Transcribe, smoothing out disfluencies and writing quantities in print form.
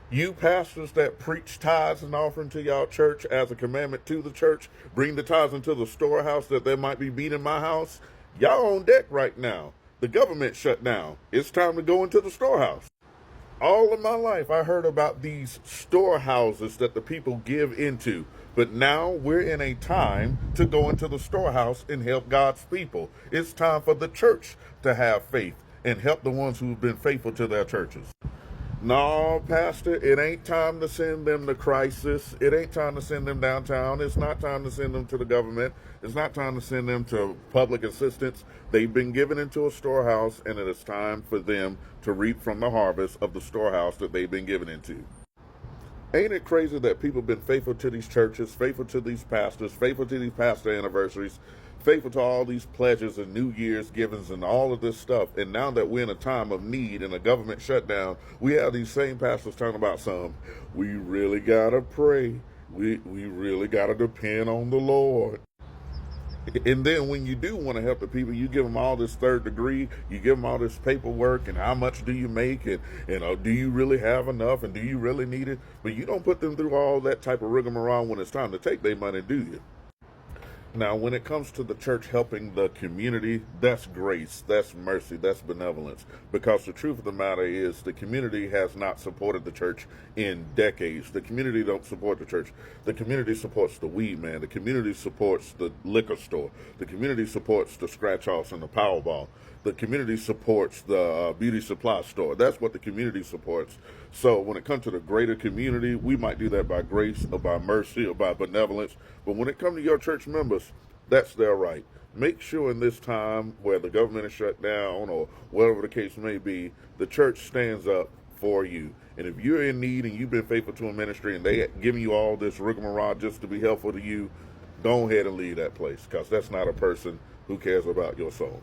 You pastors that preach tithes and offering to y'all church as a commandment to the church, bring the tithes into the storehouse that there might be meat in my house. Y'all on deck right now. The government shut down. It's time to go into the storehouse. All of my life, I heard about these storehouses that the people give into. But now we're in a time to go into the storehouse and help God's people. It's time for the church to have faith and help the ones who've been faithful to their churches. No, Pastor, it ain't time to send them to crisis. It ain't time to send them downtown. It's not time to send them to the government. It's not time to send them to public assistance. They've been given into a storehouse, and it is time for them to reap from the harvest of the storehouse that they've been given into. Ain't it crazy that people have been faithful to these churches, faithful to these pastors, faithful to these pastor anniversaries, faithful to all these pledges and New Year's givings and all of this stuff. And now that we're in a time of need and a government shutdown, we have these same pastors talking about we really got to pray. We really got to depend on the Lord. And then when you do want to help the people, you give them all this third degree, you give them all this paperwork, and how much do you make, and do you really have enough, and do you really need it? But you don't put them through all that type of rigmarole when it's time to take their money, do you? Now, when it comes to the church helping the community, that's grace, that's mercy, that's benevolence. Because the truth of the matter is the community has not supported the church in decades. The community don't support the church. The community supports the weed man. The community supports the liquor store. The community supports the scratch offs and the Powerball. The community supports the beauty supply store. That's what the community supports. So when it comes to the greater community, we might do that by grace or by mercy or by benevolence. But when it comes to your church members, that's their right. Make sure in this time where the government is shut down or whatever the case may be, the church stands up for you. And if you're in need and you've been faithful to a ministry and they giving you all this rigmarole just to be helpful to you, go ahead and leave that place, because that's not a person who cares about your soul.